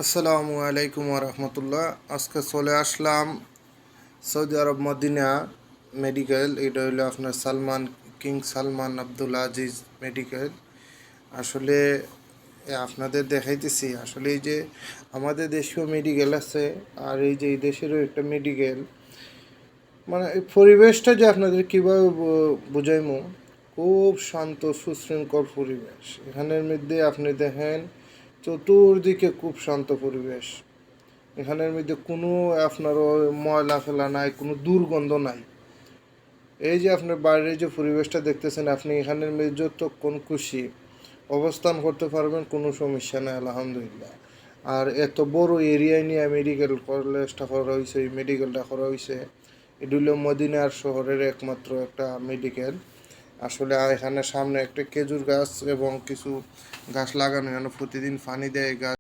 আসসালামু আলাইকুম রহমতুল্লাহ। আজকে চলে আসলাম সৌদি আরব মদিনা মেডিকেল। এটা হইলো আপনার কিং সালমান আব্দুল আজিজ মেডিকেল। আসলে আপনাদের দেখাইতেছি আসলে এই যে আমাদের দেশীয় মেডিকেল আছে, আর এই যে এই দেশেরও একটা মেডিকেল, মানে এই পরিবেশটা যে আপনাদের কীভাবে বুঝাইমু, খুব শান্ত সুশৃঙ্খল পরিবেশ। এখানের মধ্যে আপনি দেখেন চতুর্দিকে খুব শান্ত পরিবেশ। এখানের মধ্যে কোনো আপনার ময়লা ফেলা নাই, কোনো দুর্গন্ধ নাই। এই যে আপনার বাইরের যে পরিবেশটা দেখতেছেন, আপনি এখানের মধ্যে যতক্ষণ খুশি অবস্থান করতে পারবেন, কোনো সমস্যা নেই আলহামদুলিল্লাহ। আর এত বড় এরিয়ায় নিয়ে মেডিকেল কলেজটা করা হয়েছে, এই মেডিকেলটা করা হয়েছে। এটি হলো মদিনার শহরের একমাত্র একটা মেডিকেল। আসলে এখানে সামনে একটা খেজুর গাছ এবং কিছু গাছ লাগানো, এখানে প্রতিদিন পানি দেয় গাছ।